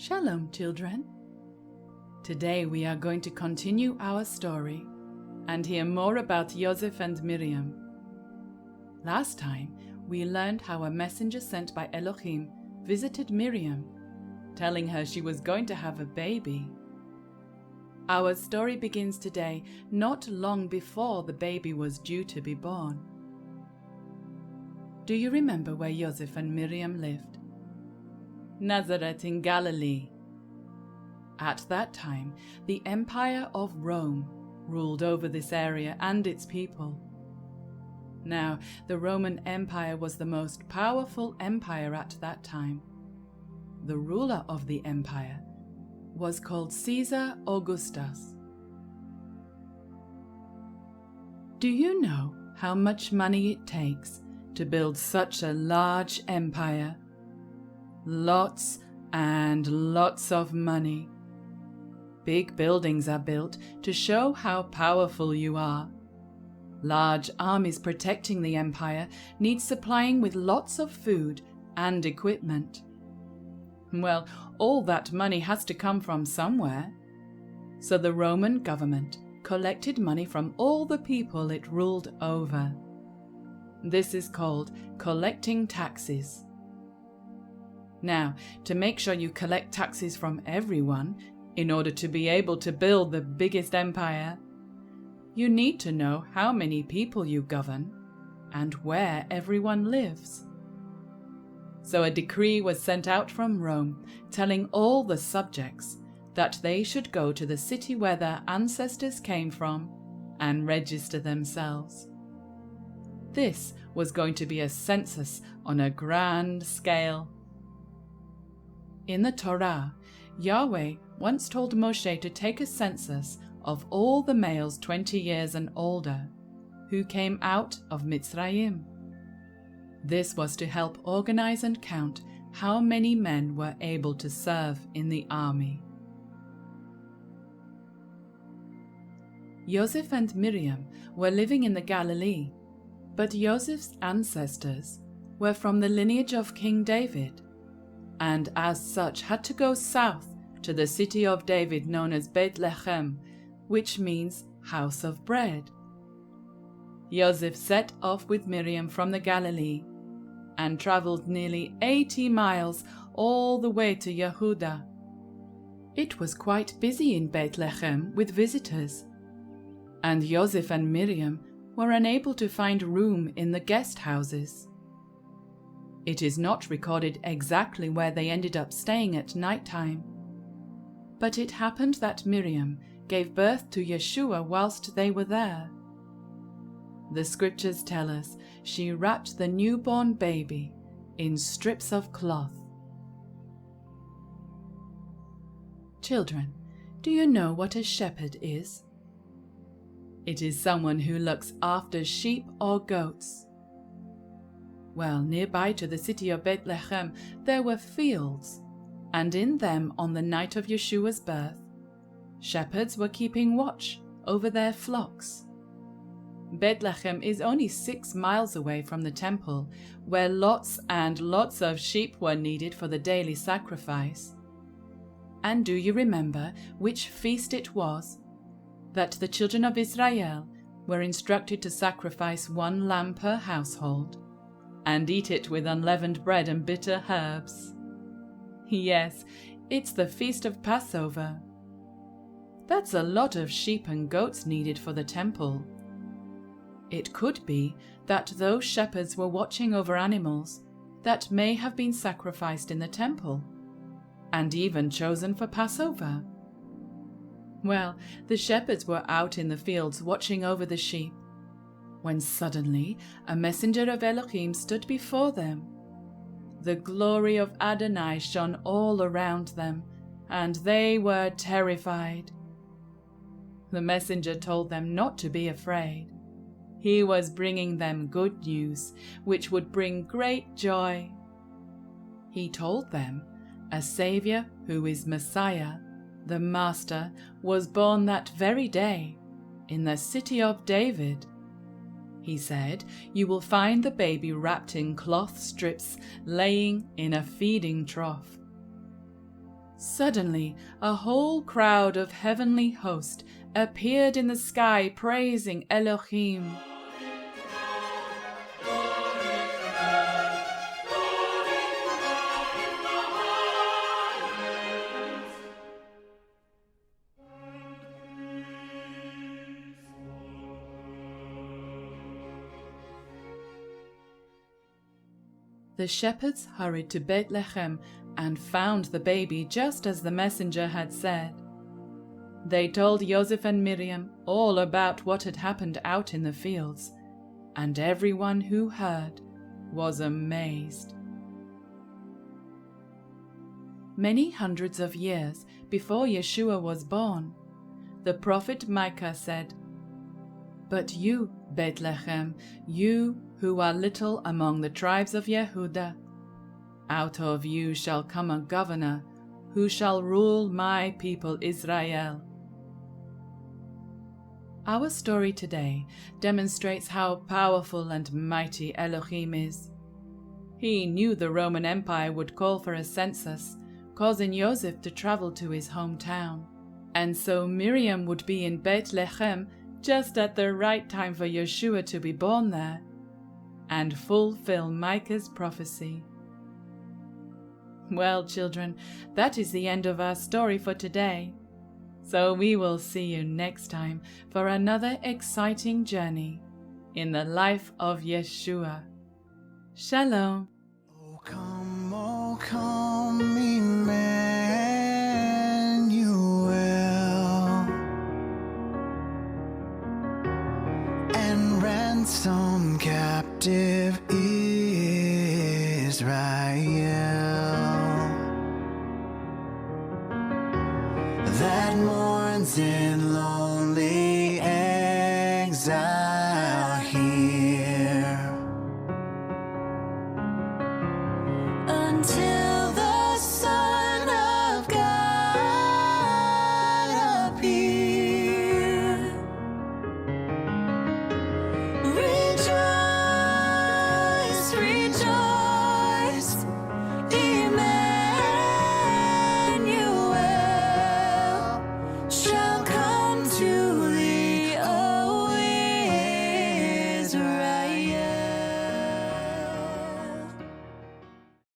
Shalom, children. Today we are going to continue our story and hear more about Joseph and Miriam. Last time we learned how a messenger sent by Elohim visited Miriam, telling her she was going to have a baby. Our story begins today, not long before the baby was due to be born. Do you remember where Joseph and Miriam lived? Nazareth in Galilee. At that time, the Empire of Rome ruled over this area and its people. Now, the Roman Empire was the most powerful empire at that time. The ruler of the empire was called Caesar Augustus. Do you know how much money it takes to build such a large empire? Lots and lots of money. Big buildings are built to show how powerful you are. Large armies protecting the empire need supplying with lots of food and equipment. Well, all that money has to come from somewhere. So the Roman government collected money from all the people it ruled over. This is called collecting taxes. Now, to make sure you collect taxes from everyone in order to be able to build the biggest empire, you need to know how many people you govern and where everyone lives. So a decree was sent out from Rome telling all the subjects that they should go to the city where their ancestors came from and register themselves. This was going to be a census on a grand scale. In the Torah, Yahweh once told Moshe to take a census of all the males 20 years and older who came out of Mitzrayim. This was to help organize and count how many men were able to serve in the army. Joseph and Miriam were living in the Galilee, but Joseph's ancestors were from the lineage of King David, and as such had to go south to the city of David known as Beit-Lechem, which means house of bread. Joseph set off with Miriam from the Galilee and traveled nearly 80 miles all the way to Yehuda. It was quite busy in Beit-Lechem with visitors, and Joseph and Miriam were unable to find room in the guest houses. It is not recorded exactly where they ended up staying at night time, but it happened that Miriam gave birth to Yeshua whilst they were there. The scriptures tell us she wrapped the newborn baby in strips of cloth. Children, do you know what a shepherd is? It is someone who looks after sheep or goats. Well, nearby to the city of Beit-Lechem there were fields, and in them on the night of Yeshua's birth, shepherds were keeping watch over their flocks. Beit-Lechem is only 6 miles away from the temple, where lots and lots of sheep were needed for the daily sacrifice. And do you remember which feast it was that the children of Israel were instructed to sacrifice 1 lamb per household and eat it with unleavened bread and bitter herbs? Yes, it's the Feast of Passover. That's a lot of sheep and goats needed for the temple. It could be that those shepherds were watching over animals that may have been sacrificed in the temple, and even chosen for Passover. Well, the shepherds were out in the fields watching over the sheep, when suddenly a messenger of Elohim stood before them. The glory of Adonai shone all around them, and they were terrified. The messenger told them not to be afraid. He was bringing them good news, which would bring great joy. He told them a Savior who is Messiah, the Master, was born that very day in the city of David. He said, "You will find the baby wrapped in cloth strips, laying in a feeding trough." Suddenly, a whole crowd of heavenly host appeared in the sky praising Elohim. The shepherds hurried to Beit-Lechem and found the baby just as the messenger had said. They told Joseph and Miriam all about what had happened out in the fields, and everyone who heard was amazed. Many hundreds of years before Yeshua was born, the prophet Micah said, "But you, Beit-Lechem, you who are little among the tribes of Yehudah, out of you shall come a governor who shall rule my people Israel." Our story today demonstrates how powerful and mighty Elohim is. He knew the Roman Empire would call for a census, causing Joseph to travel to his hometown, and so Miriam would be in Beit-Lechem just at the right time for Yeshua to be born there, and fulfill Micah's prophecy. Well, children, that is the end of our story for today. So we will see you next time for another exciting journey in the life of Yeshua. Shalom. Oh come, Emmanuel, and ransom captive Israel that mourns in lonely exile.